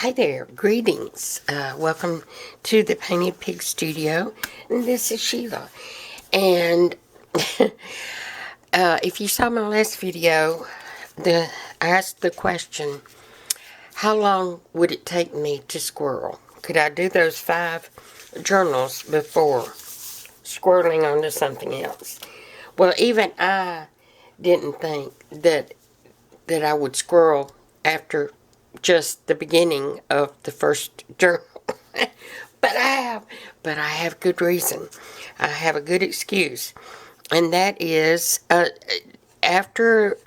Hi there, greetings. Welcome to the Painted Pig Studio. And this is Sheila. And if you saw my last video, I asked the question, how long would it take me to squirrel? Could I do those 5 journals before squirreling onto something else? Well, even I didn't think that I would squirrel after just the beginning of the first journal. but I have good reason. I have a good excuse. And that is, after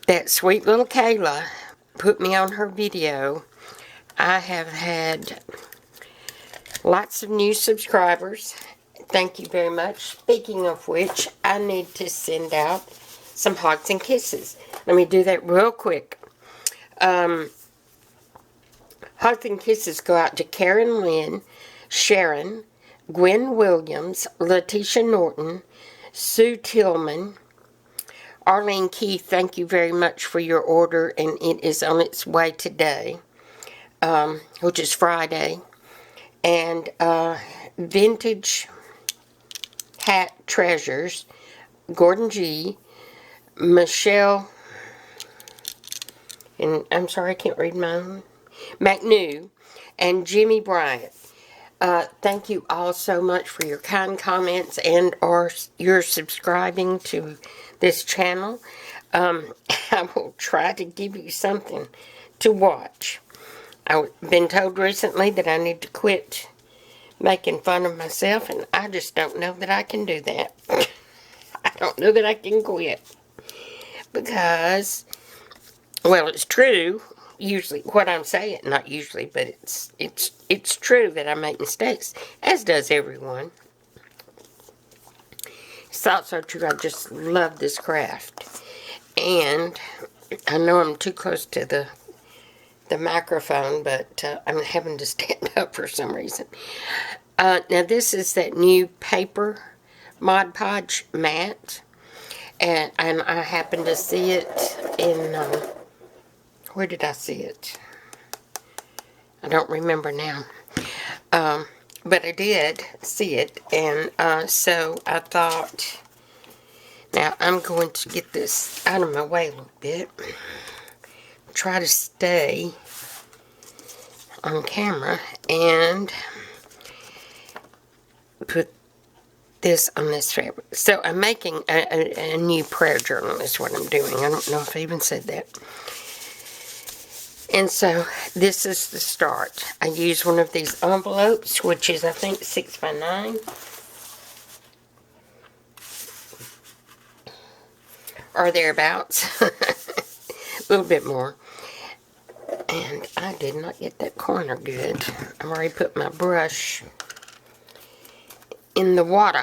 that sweet little Kayla put me on her video, I have had lots of new subscribers. Thank you very much. Speaking of which, I need to send out some hugs and kisses. Let me do that real quick. Hugs and kisses go out to Karen Lynn, Sharon, Gwen Williams, Letitia Norton, Sue Tillman, Arlene Keith. Thank you very much for your order, and it is on its way today, which is Friday. And Vintage Hat Treasures, Gordon G., Michelle, and I'm sorry I can't read my own, McNew, and Jimmy Bryant. Thank you all so much for your kind comments and or your subscribing to this channel. I will try to give you something to watch. I've been told recently that I need to quit making fun of myself, and I just don't know that I can do that. I don't know that I can quit. Because, well, it's true, usually, what I'm saying, not usually, but it's true that I make mistakes, as does everyone. It's also true, I just love this craft. And I know I'm too close to the microphone, but I'm having to stand up for some reason. Now, this is that new paper Mod Podge mat. And I happened to see it in, where did I see it? I don't remember now. But I did see it, and so I thought, now I'm going to get this out of my way a little bit. Try to stay on camera and put this on this fabric. So I'm making a new prayer journal is what I'm doing. I don't know if I even said that. And so this is the start. I use one of these envelopes, which is I think 6 by 9. Or thereabouts. A little bit more. And I did not get that corner good. I've already put my brush in the water.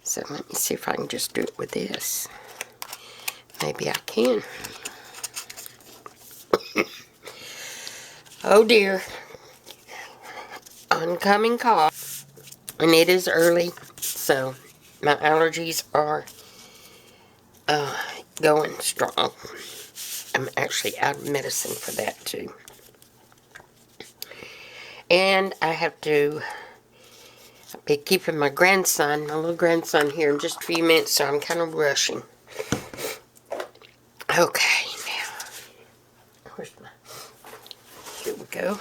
So let me see if I can just do it with this. Maybe I can. Oh dear. Oncoming cough. And it is early, so my allergies are going strong. I'm actually out of medicine for that too. And I have to be keeping my little grandson here in just a few minutes, so I'm kind of rushing. Okay, now, here we go.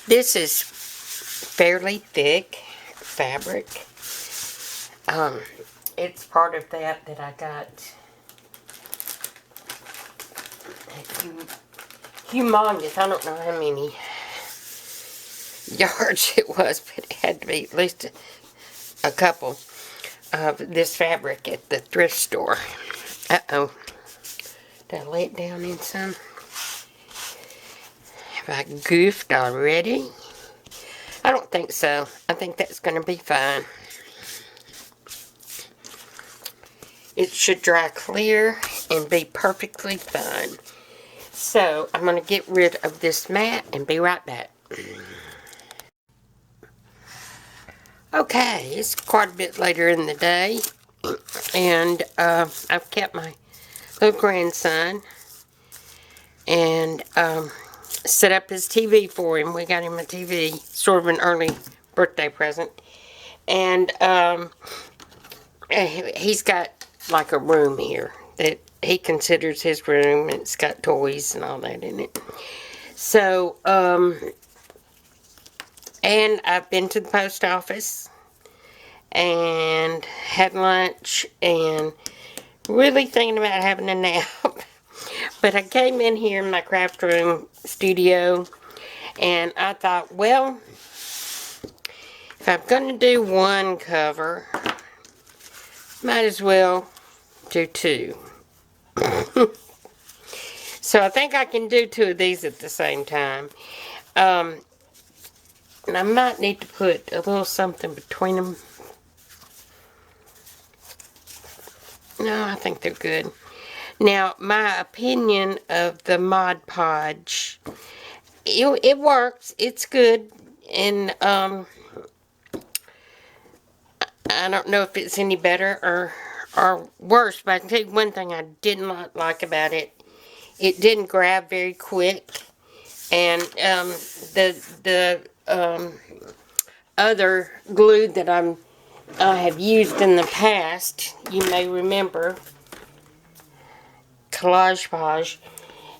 This is fairly thick fabric. It's part of that I got humongous. I don't know how many yards it was, but it had to be at least a couple of this fabric at the thrift store. Uh-oh. Did I lay it down in some? Have I goofed already? I don't think so. I think that's going to be fine. It should dry clear and be perfectly fine. So, I'm going to get rid of this mat and be right back. Okay, it's quite a bit later in the day, And I've kept my little grandson and set up his TV for him. We got him a TV, sort of an early birthday present. And he's got like a room here that he considers his room. It's got toys and all that in it. So, and I've been to the post office and had lunch and really thinking about having a nap. But I came in here in my craft room studio and I thought, well, if I'm going to do one cover, might as well do two. So I think I can do two of these at the same time. And I might need to put a little something between them. No, I think they're good. Now, my opinion of the Mod Podge, it works. It's good. And I don't know if it's any better or worse, but I can tell you one thing I did not like about it. It didn't grab very quick. And the other glue that I have used in the past, you may remember, Collage Page,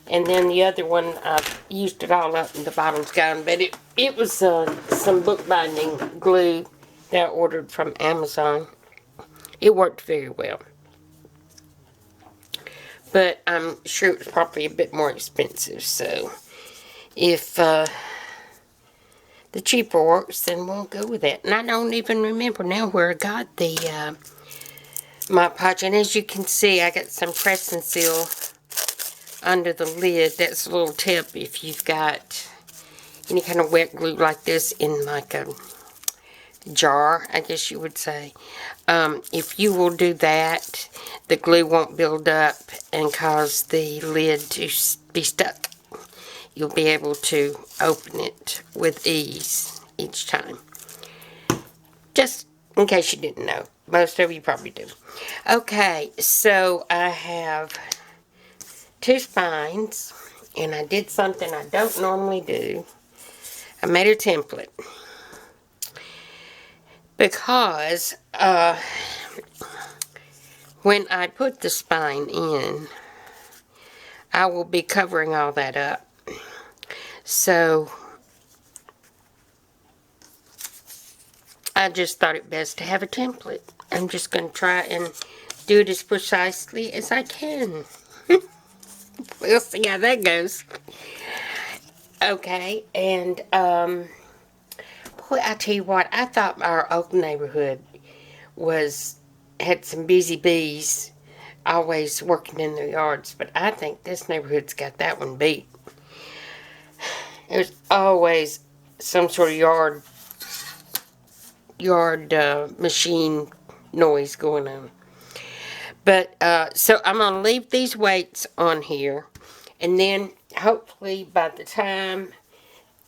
and then the other one I've used it all up and the bottom's gone, but it was some bookbinding glue that I ordered from Amazon. It worked very well, but I'm sure it was probably a bit more expensive, so if the cheaper works, then we'll go with it. And I don't even remember now where I got the Mod Podge. And as you can see, I got some press and seal under the lid. That's a little tip if you've got any kind of wet glue like this in like a jar, I guess you would say. If you will do that, the glue won't build up and cause the lid to be stuck. You'll be able to open it with ease each time. Just in case you didn't know. Most of you probably do. Okay, so I have two spines, and I did something I don't normally do. I made a template. Because when I put the spine in, I will be covering all that up. So I just thought it best to have a template. I'm just going to try and do it as precisely as I can. We'll see how that goes. Okay, and boy, I tell you what, I thought our old neighborhood had some busy bees always working in their yards, but I think this neighborhood's got that one beat. There's always some sort of yard machine noise going on. But so I'm gonna leave these weights on here, and then hopefully by the time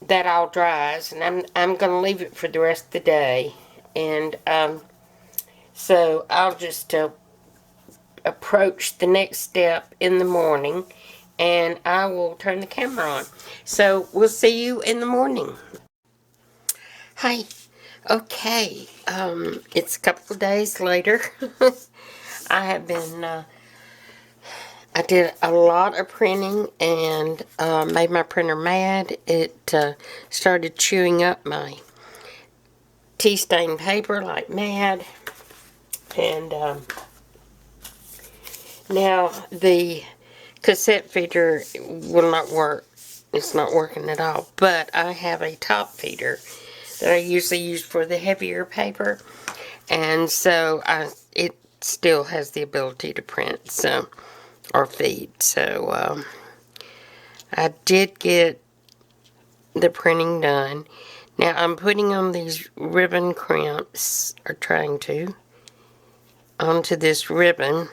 that all dries, and I'm gonna leave it for the rest of the day, and so I'll just approach the next step in the morning, and I will turn the camera on. So we'll see you in the morning. Hi. Okay. It's a couple of days later. I have been, I did a lot of printing and made my printer mad. It started chewing up my tea stain paper like mad. And now the cassette feeder will not work. It's not working at all. But I have a top feeder that I usually use for the heavier paper. And so it still has the ability to print, so, or feed. So I did get the printing done. Now I'm putting on these ribbon crimps, or trying to, onto this ribbon.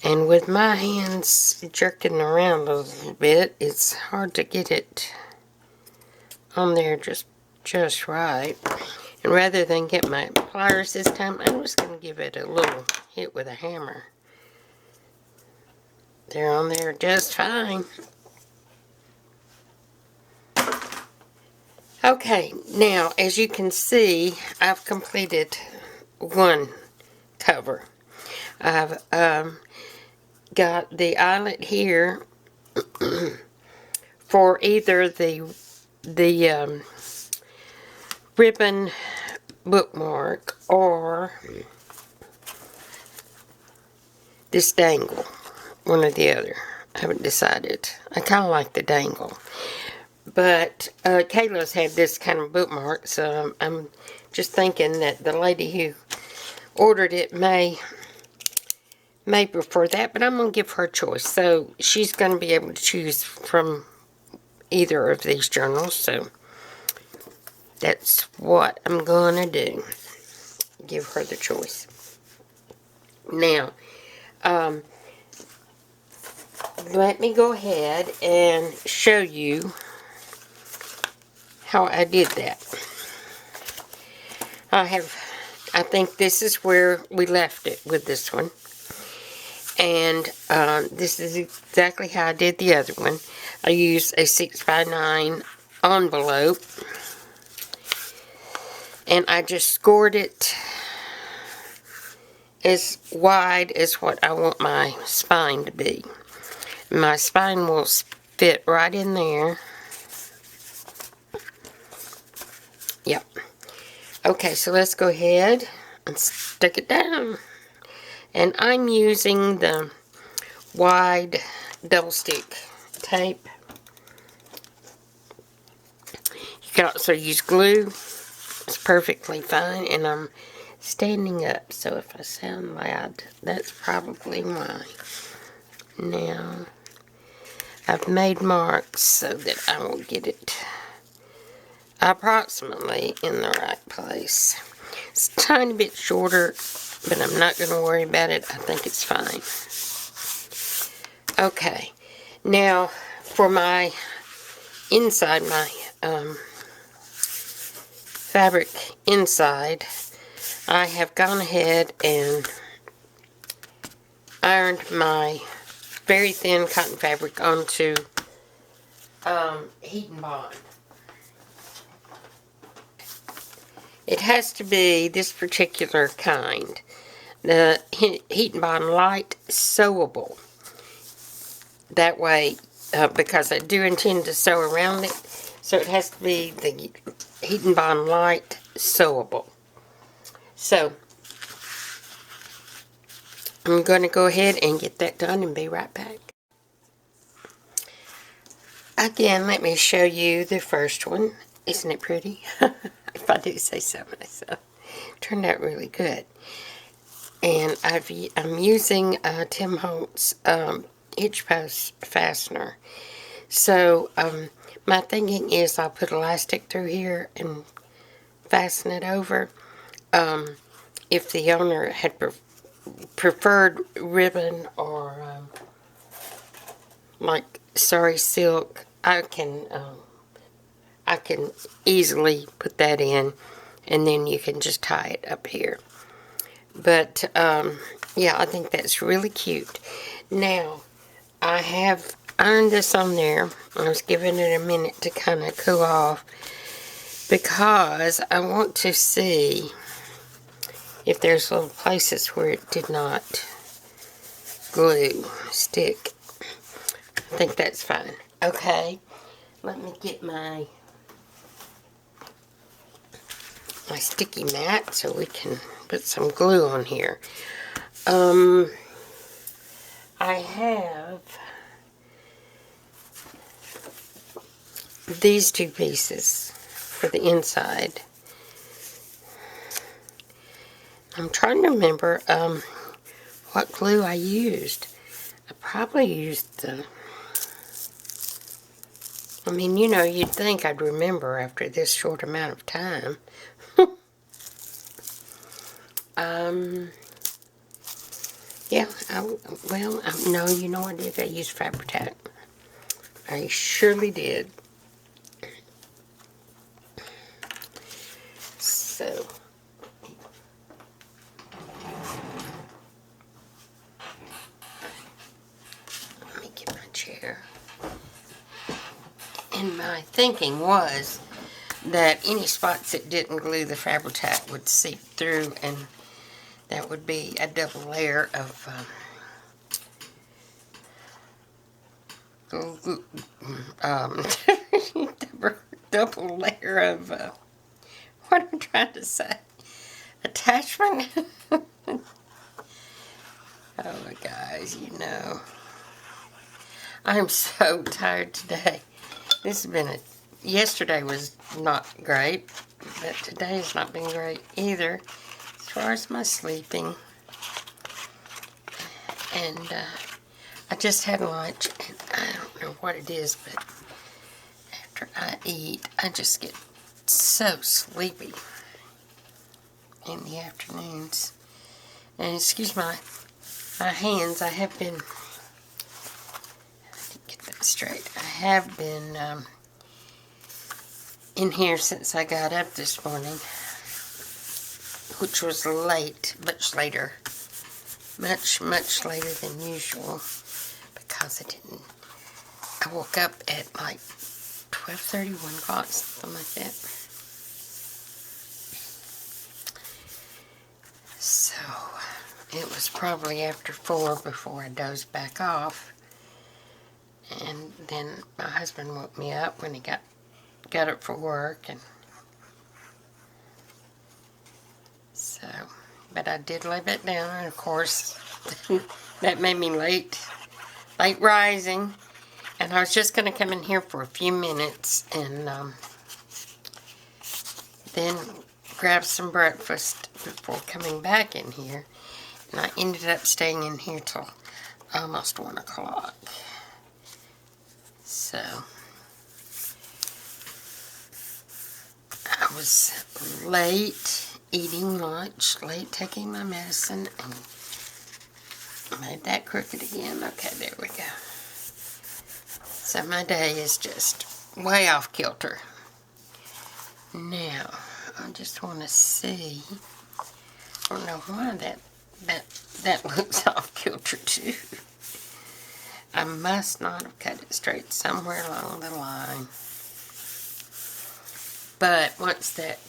And with my hands jerking around a little bit, it's hard to get it on there just right. And rather than get my pliers this time, I'm just going to give it a little hit with a hammer. They're on there just fine. Okay, now as you can see, I've completed one cover. I've got the eyelet here for either the ribbon bookmark or this dangle, one or the other. I haven't decided. I kind of like the dangle. But Kayla's had this kind of bookmark, so I'm just thinking that the lady who ordered it may prefer that, but I'm going to give her a choice. So she's going to be able to choose from either of these journals, so that's what I'm going to do. Give her the choice. Now, let me go ahead and show you how I did that. I think this is where we left it with this one. And this is exactly how I did the other one. I used a 6x9 envelope. And I just scored it as wide as what I want my spine to be. My spine will fit right in there. Yep. Okay, so let's go ahead and stick it down. And I'm using the wide double stick tape. You can also use glue. It's perfectly fine. And I'm standing up, so if I sound loud, that's probably why. Now, I've made marks so that I will get it approximately in the right place. It's a tiny bit shorter, but I'm not going to worry about it. I think it's fine. Okay, now for my inside, my fabric inside, I have gone ahead and ironed my very thin cotton fabric onto heat and bond. It has to be this particular kind, the heat and bond light sewable. That way, because I do intend to sew around it, so it has to be the heat and bond light sewable. So, I'm going to go ahead and get that done and be right back. Again, let me show you the first one. Isn't it pretty? If I do say so myself. Turned out really good. And I'm using Tim Holtz hitch post fastener. So, my thinking is I'll put elastic through here and fasten it over. If the owner had preferred ribbon or like sari silk, I can easily put that in, and then you can just tie it up here. But yeah, I think that's really cute. Now, I have ironed this on there. I was giving it a minute to kind of cool off because I want to see if there's little places where it did not stick. I think that's fine. Okay, let me get my sticky mat so we can put some glue on here. I have these two pieces for the inside. I'm trying to remember what glue I used. I probably used the... I mean, you know, you'd think I'd remember after this short amount of time. Yeah, no, you know I did. I used Fabri-Tac. I surely did. So, And my thinking was that any spots that didn't glue the Fabri-Tac would seep through, and that would be a double layer of double layer of what I'm trying to say, attachment. Oh, guys, you know, I'm so tired today. This has been yesterday was not great, but today has not been great either as far as my sleeping. And I just had lunch, and I don't know what it is, but after I eat, I just get so sleepy in the afternoons. And excuse my hands, I have been, get that straight, I have been in here since I got up this morning, which was late, much later, much later than usual, because I woke up at like 12:30, 1 o'clock, something like that. So, it was probably after 4 before I dozed back off. And then my husband woke me up when he got up for work. And so, but I did lay back down, and of course, that made me late rising. And I was just going to come in here for a few minutes and then grab some breakfast before coming back in here. And I ended up staying in here till almost 1 o'clock. So, I was late eating lunch, late taking my medicine, and made that crooked again. Okay, there we go. So my day is just way off kilter. Now, I just want to see, I don't know why that looks off kilter too. I must not have cut it straight somewhere along the line. But once that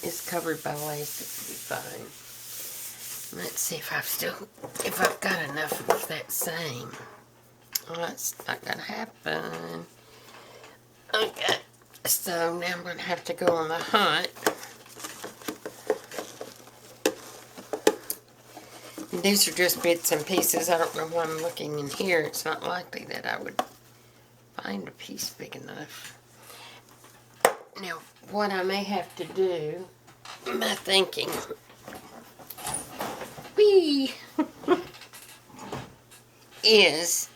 is covered by lace, it will be fine. Let's see if I've got enough of that same. Well, that's not going to happen. Okay, so now I'm going to have to go on the hunt. These are just bits and pieces. I don't know why I'm looking in here. It's not likely that I would find a piece big enough. Now, what I may have to do, my thinking, is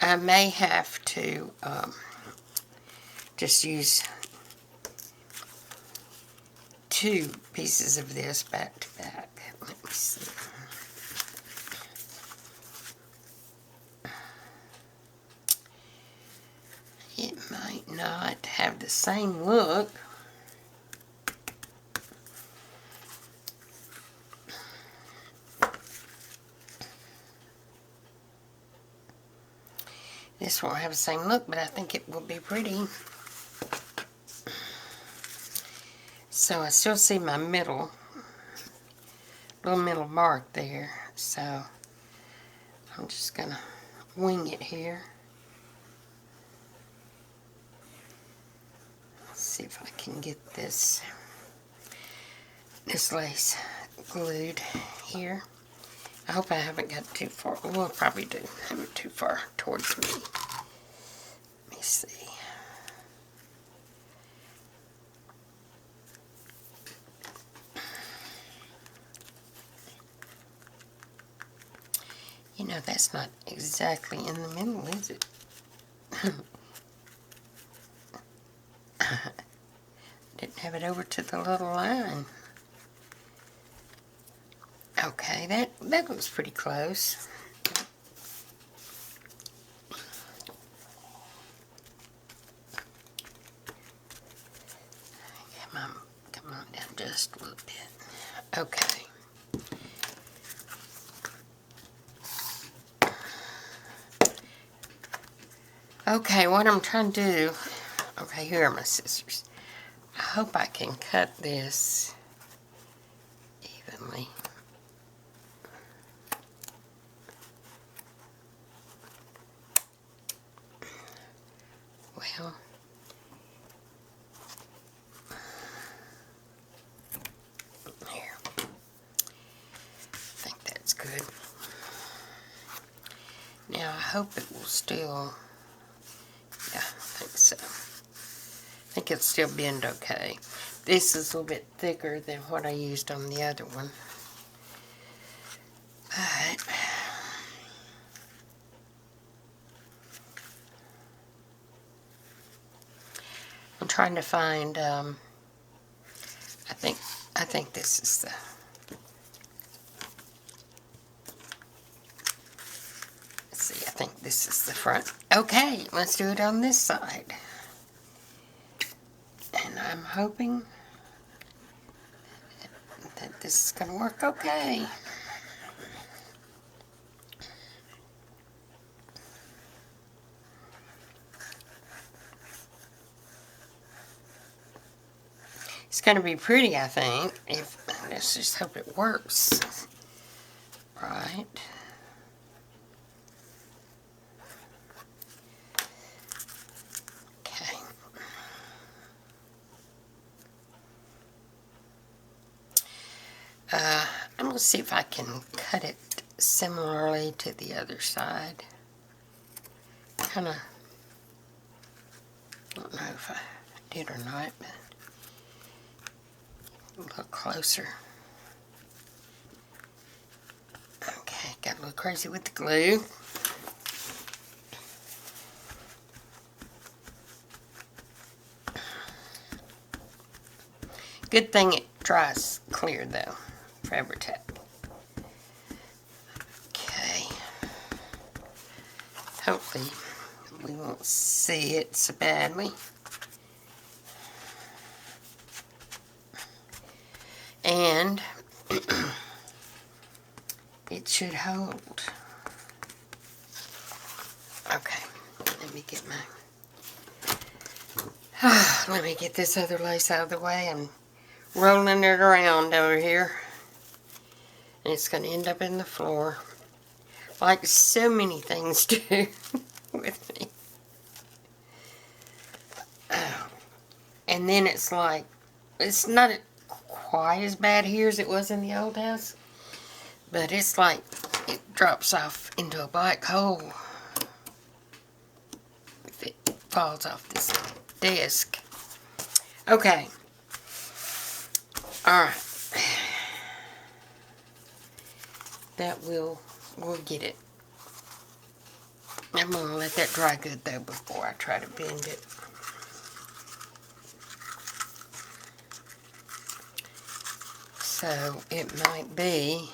I may have to just use 2 pieces of this back to back. Let me see. It might not have the same look. This won't have the same look, but I think it will be pretty. So I still see my little middle mark there. So I'm just gonna wing it here. Let's see if I can get this lace glued here. I hope I haven't got too far. Well, I probably do have it too far towards me. Let me see. You know, that's not exactly in the middle, is it? Didn't have it over to the little line. Okay, that looks pretty close. Come on down just a little bit. Okay. Okay, what I'm trying to do, Okay, here are my scissors. I hope I can cut this evenly. Well, here. I think that's good. Now, I hope it will still, yeah, I think so. I think it'll still bend okay. This is a little bit thicker than what I used on the other one. But I'm trying to find, I think this is the, let's see, I think this is the front. Okay, let's do it on this side. And I'm hoping that this is going to work okay. It's going to be pretty, I think. Let's just hope it works. Right. Okay. I'm going to see if I can cut it similarly to the other side. Kind of, I don't know if I did or not, but look closer. Okay, got a little crazy with the glue. Good thing it dries clear though, forever tap. Okay. Hopefully we won't see it so badly. And it should hold. Okay, let me get let me get this other lace out of the way. I'm rolling it around over here. And it's going to end up in the floor. Like so many things do with me. And then it's like, it's not quite as bad here as it was in the old house. But it's like it drops off into a black hole if it falls off this desk. Okay. Alright. That we'll get it. I'm going to let that dry good though before I try to bend it. So it might be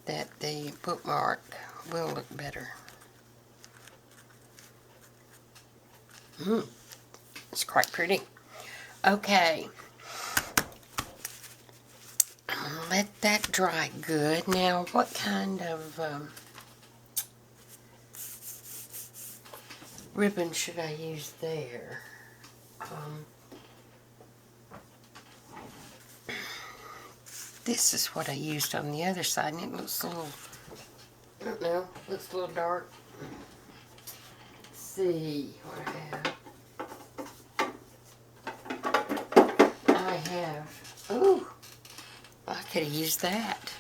that the bookmark will look better. It's quite pretty. Okay. I'm going to let that dry good. Now, what kind of ribbon should I use there? This is what I used on the other side, and it looks a little, I don't know, looks a little dark. Let's see what I have. Ooh, I could have used that.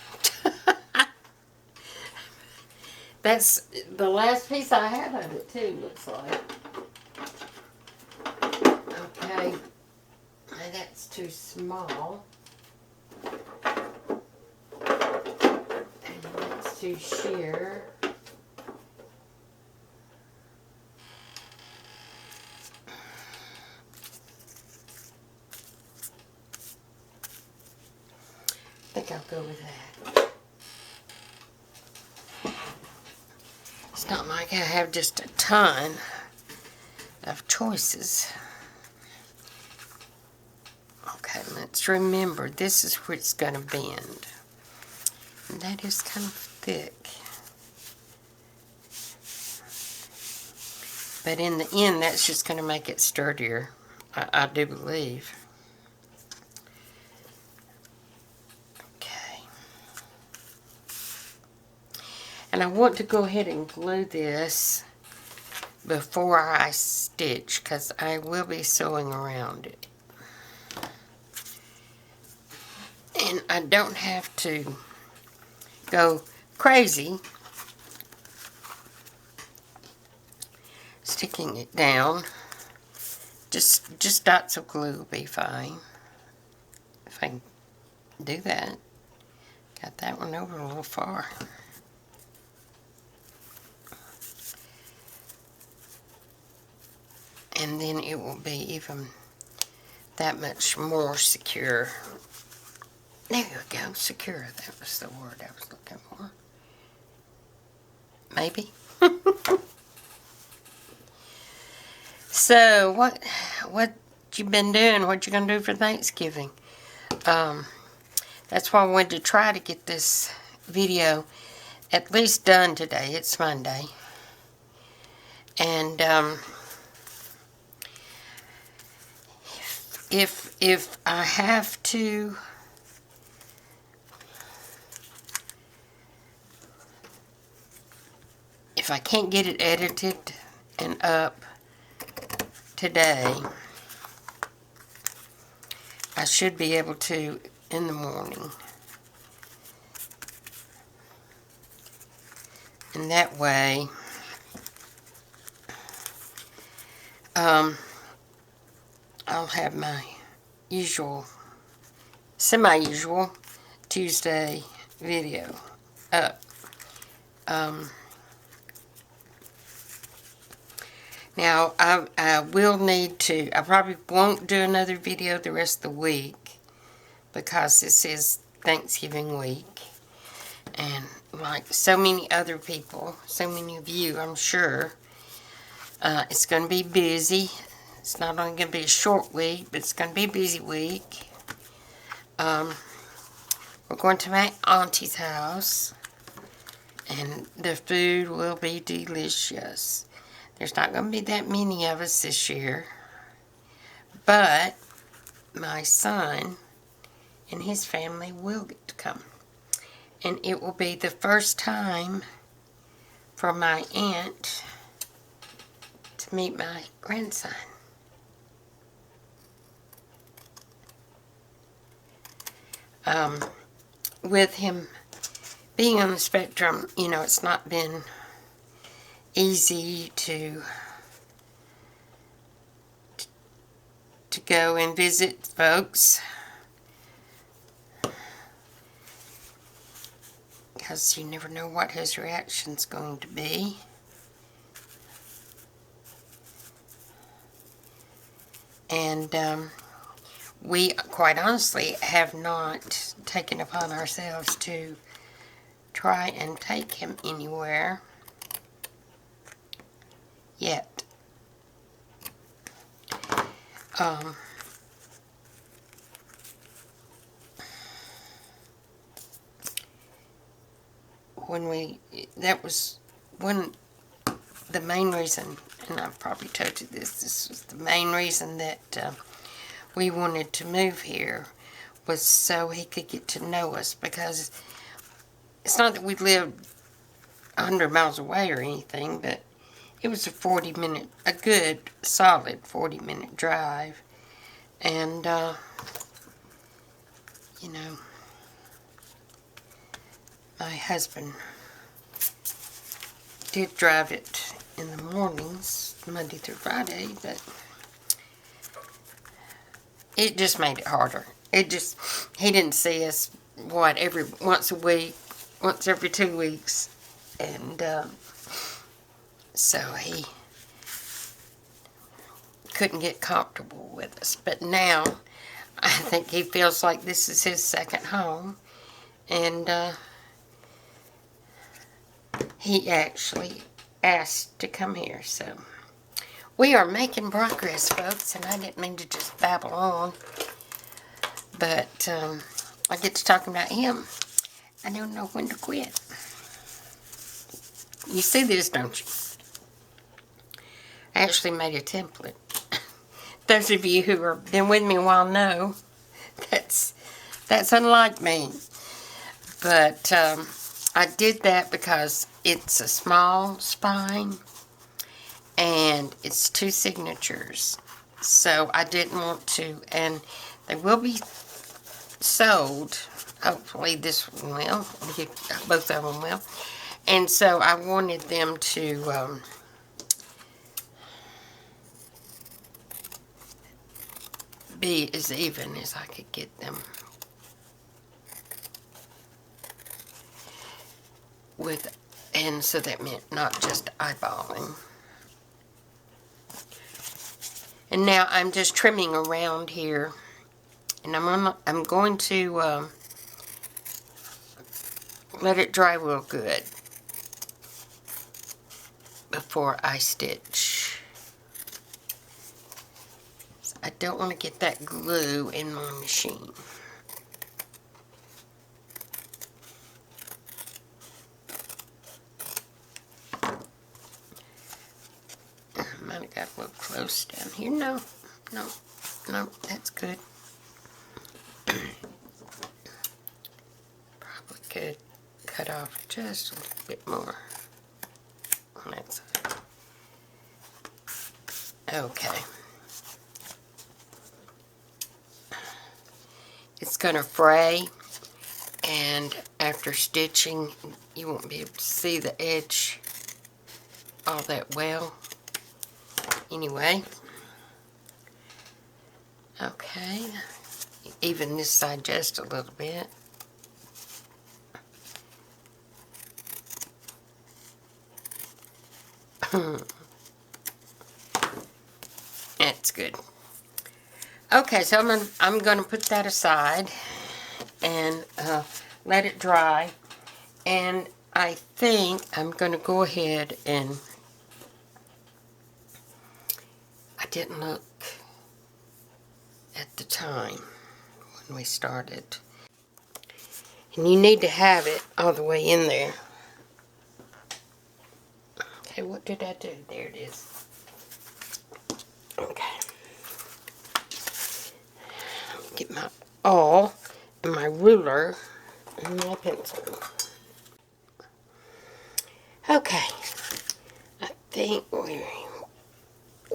That's the last piece I have of it too, looks like. Okay, now that's too small. To shear. I think I'll go with that. It's not like I have just a ton of choices. Okay, let's remember this is where it's going to bend. And that is kind of thick. But in the end, that's just going to make it sturdier, I do believe. Okay. And I want to go ahead and glue this before I stitch, because I will be sewing around it. And I don't have to go crazy sticking it down. Just dots of glue will be fine. If I can do that. Got that one over a little far. And then it will be even that much more secure. There you go, secure. That was the word I was looking for. Maybe. So, what you been doing? What you gonna do for Thanksgiving? That's why I wanted to try to get this video at least done today. It's Monday. And, if I have to, if I can't get it edited and up today, I should be able to in the morning. And that way, I'll have my usual, semi-usual Tuesday video up. Now, I will need to, I probably won't do another video the rest of the week, because this is Thanksgiving week. And like so many other people, so many of you, I'm sure, it's going to be busy. It's not only going to be a short week, but it's going to be a busy week. We're going to my auntie's house, and the food will be delicious. There's not going to be that many of us this year, but my son and his family will get to come. And it will be the first time for my aunt to meet my grandson. With him being on the spectrum, you know, it's not been easy to go and visit folks, because you never know what his reaction's going to be. And we, quite honestly, have not taken upon ourselves to try and take him anywhere yet. That was the main reason, and I've probably told you this was the main reason that we wanted to move here, was so he could get to know us, because it's not that we lived 100 miles away or anything, but it was a good, solid 40-minute drive. And, you know, my husband did drive it in the mornings, Monday through Friday, but it just made it harder. He didn't see us, once a week, once every 2 weeks. And, so he couldn't get comfortable with us. But now, I think he feels like this is his second home. And, he actually asked to come here. So, we are making progress, folks. And I didn't mean to just babble on. But, I get to talking about him. I don't know when to quit. You see this, don't you? I actually made a template. Those of you who have been with me a while know that's unlike me. But I did that because it's a small spine and it's 2 signatures. So I didn't want to, and they will be sold. Hopefully this one will. Both of them will. And so I wanted them to be as even as I could get them. And so that meant not just eyeballing. And now I'm just trimming around here, and I'm going to let it dry real good before I stitch. I don't want to get that glue in my machine. Might have got a little close down here. No, that's good. Probably could cut off just a little bit more on that side. Okay. It's going to fray, and after stitching, you won't be able to see the edge all that well. Anyway, okay, even this side just a little bit. That's good. Okay, so I'm gonna put that aside and let it dry, and I think I'm gonna go ahead and I didn't look at the time when we started. And you need to have it all the way in there. Okay, what did I do? There it is. Okay. Get my awl and my ruler and my pencil. Okay. I think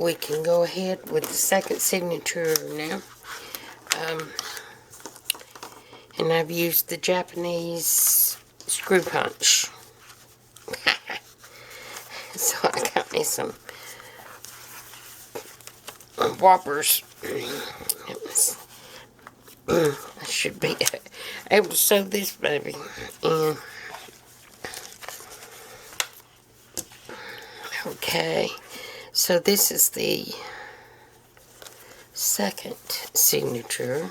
we can go ahead with the second signature now. And I've used the Japanese screw punch. So I got me some whoppers. I should be able to sew this baby in. Okay, so this is the second signature.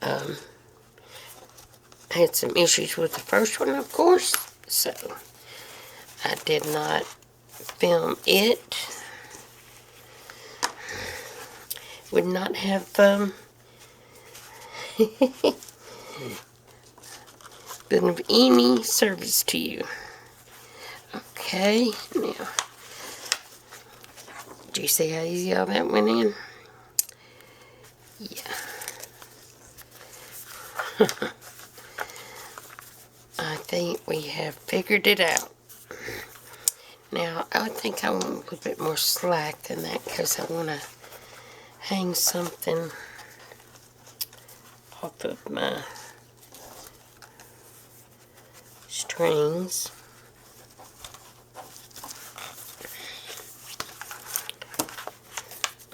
I had some issues with the first one, of course, so I did not film it. Would not have been of any service to you. Okay, now, do you see how easy all that went in? Yeah. I think we have figured it out. Now, I think I want a little bit more slack than that because I want to hang something off of my strings.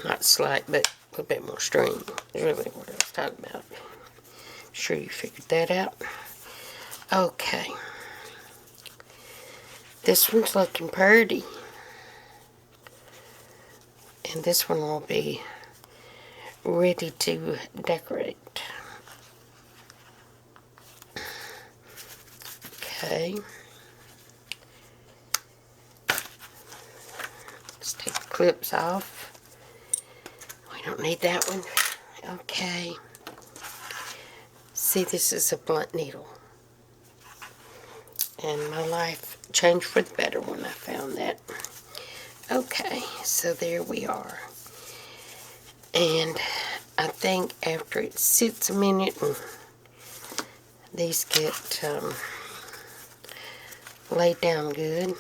Not slack, but a little bit more string is really what I was talking about. Sure you figured that out. Okay. This one's looking pretty. And this one will be ready to decorate. Okay. Let's take the clips off. We don't need that one. Okay. See, this is a blunt needle. And my life changed for the better when I found that. Okay, so there we are. And I think after it sits a minute and these get laid down good,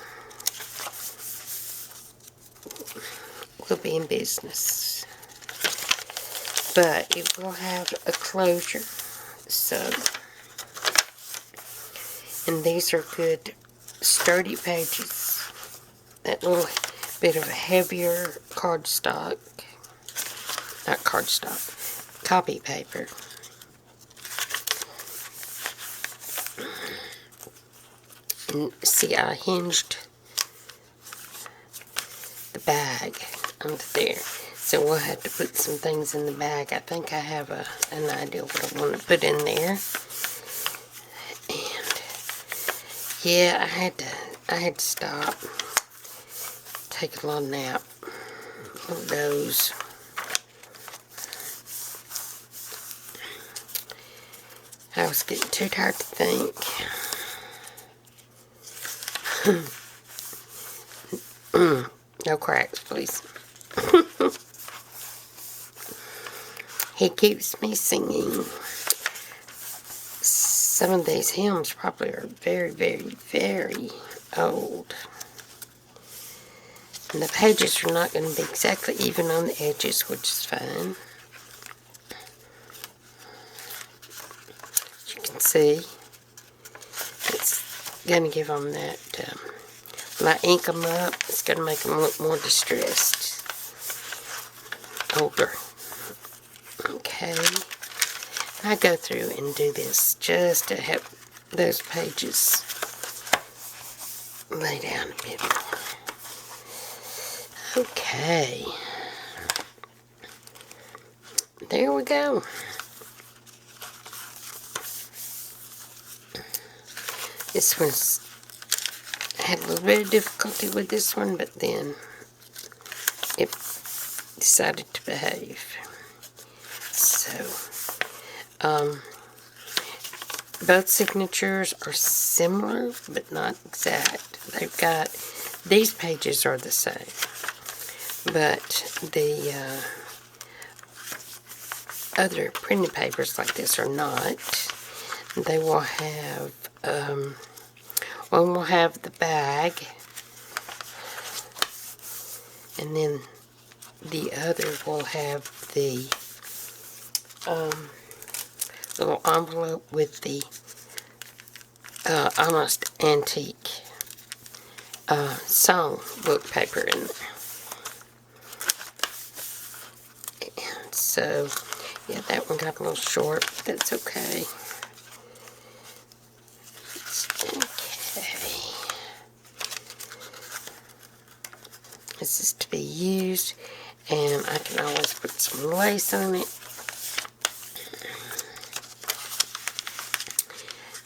we'll be in business. But it will have a closure, so, and these are good sturdy pages. That little bit of heavier cardstock, not cardstock, copy paper. And see, I hinged the bag under there. So we'll have to put some things in the bag. I think I have an idea what I want to put in there. And yeah, I had to stop, take a little nap, little doze. I was getting too tired to think. No cracks, please. He keeps me singing. Some of these hymns probably are very, very, very old. And the pages are not going to be exactly even on the edges, which is fine. As you can see, it's going to give them that, when I ink them up, it's going to make them look more distressed. Older. Okay. I go through and do this just to help those pages lay down a bit more. Okay. There we go. This one's I had a little bit of difficulty with this one, but then it decided to behave. So, both signatures are similar, but not exact. They've got, these pages are the same, but the other printed papers like this are not. They will have, one will have the bag, and then the other will have the little envelope with the almost antique song book paper in there. And so, yeah, that one got a little short, but that's okay. Okay. This is to be used, and I can always put some lace on it.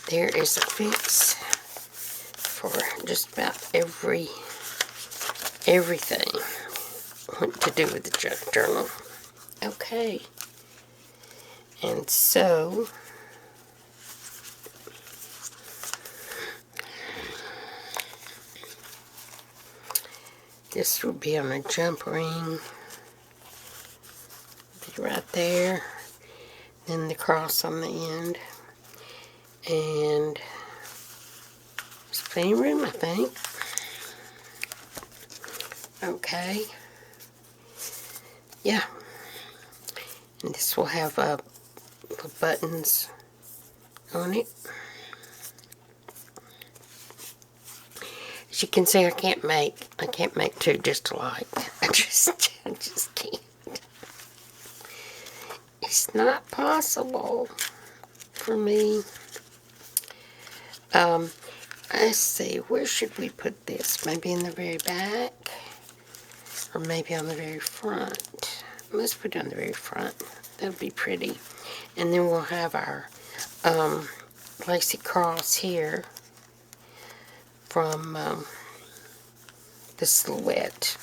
There is a fix for just about everything to do with the journal. Okay. And so, this will be on a jump ring. Be right there. Then the cross on the end. And there's plenty of room, I think. Okay. Yeah. And this will have little buttons on it. As you can see, I can't make two just alike. I just can't. It's not possible for me. Let's see, where should we put this? Maybe in the very back? Or maybe on the very front? Let's put it on the very front. That'll be pretty. And then we'll have our lacy cross here from the silhouette.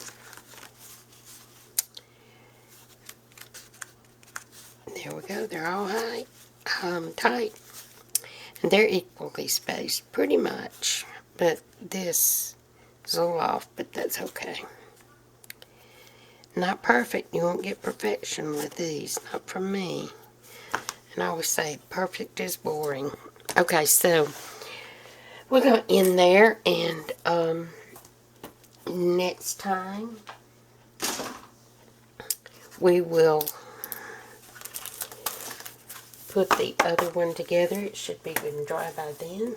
There we go. They're all tight. And they're equally spaced, pretty much. But this is a little off, but that's okay. Not perfect. You won't get perfection with these. Not from me. And I always say, perfect is boring. Okay, so we're going to end there. And next time, we will put the other one together. It should be good and dry by then.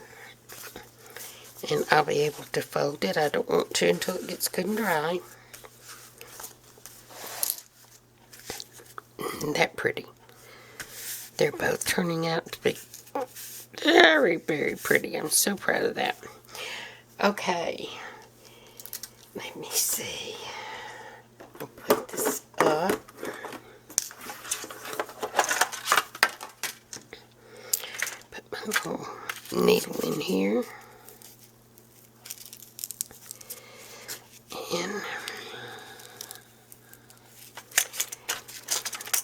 And I'll be able to fold it. I don't want to until it gets good and dry. Isn't that pretty? They're both turning out to be very, very pretty. I'm so proud of that. Okay. Let me see. I'll put this up. Put my little needle in here. And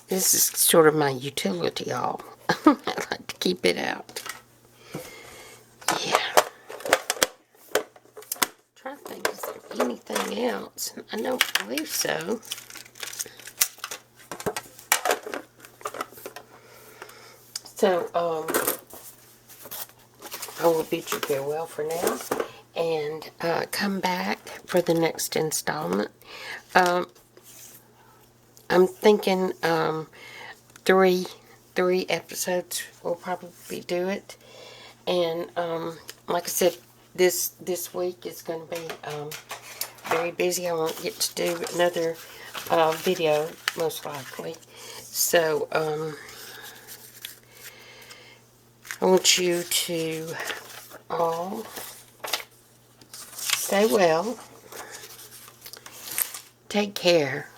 this is sort of my utility haul. I like to keep it out. Yeah. Try to think, is there anything else? I don't believe so. So, I will bid you farewell for now, and come back for the next installment. I'm thinking three episodes will probably do it, and like I said, this week is going to be very busy. I won't get to do another video most likely, so I want you to all stay well, take care,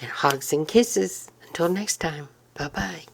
and hugs and kisses. Until next time, bye-bye.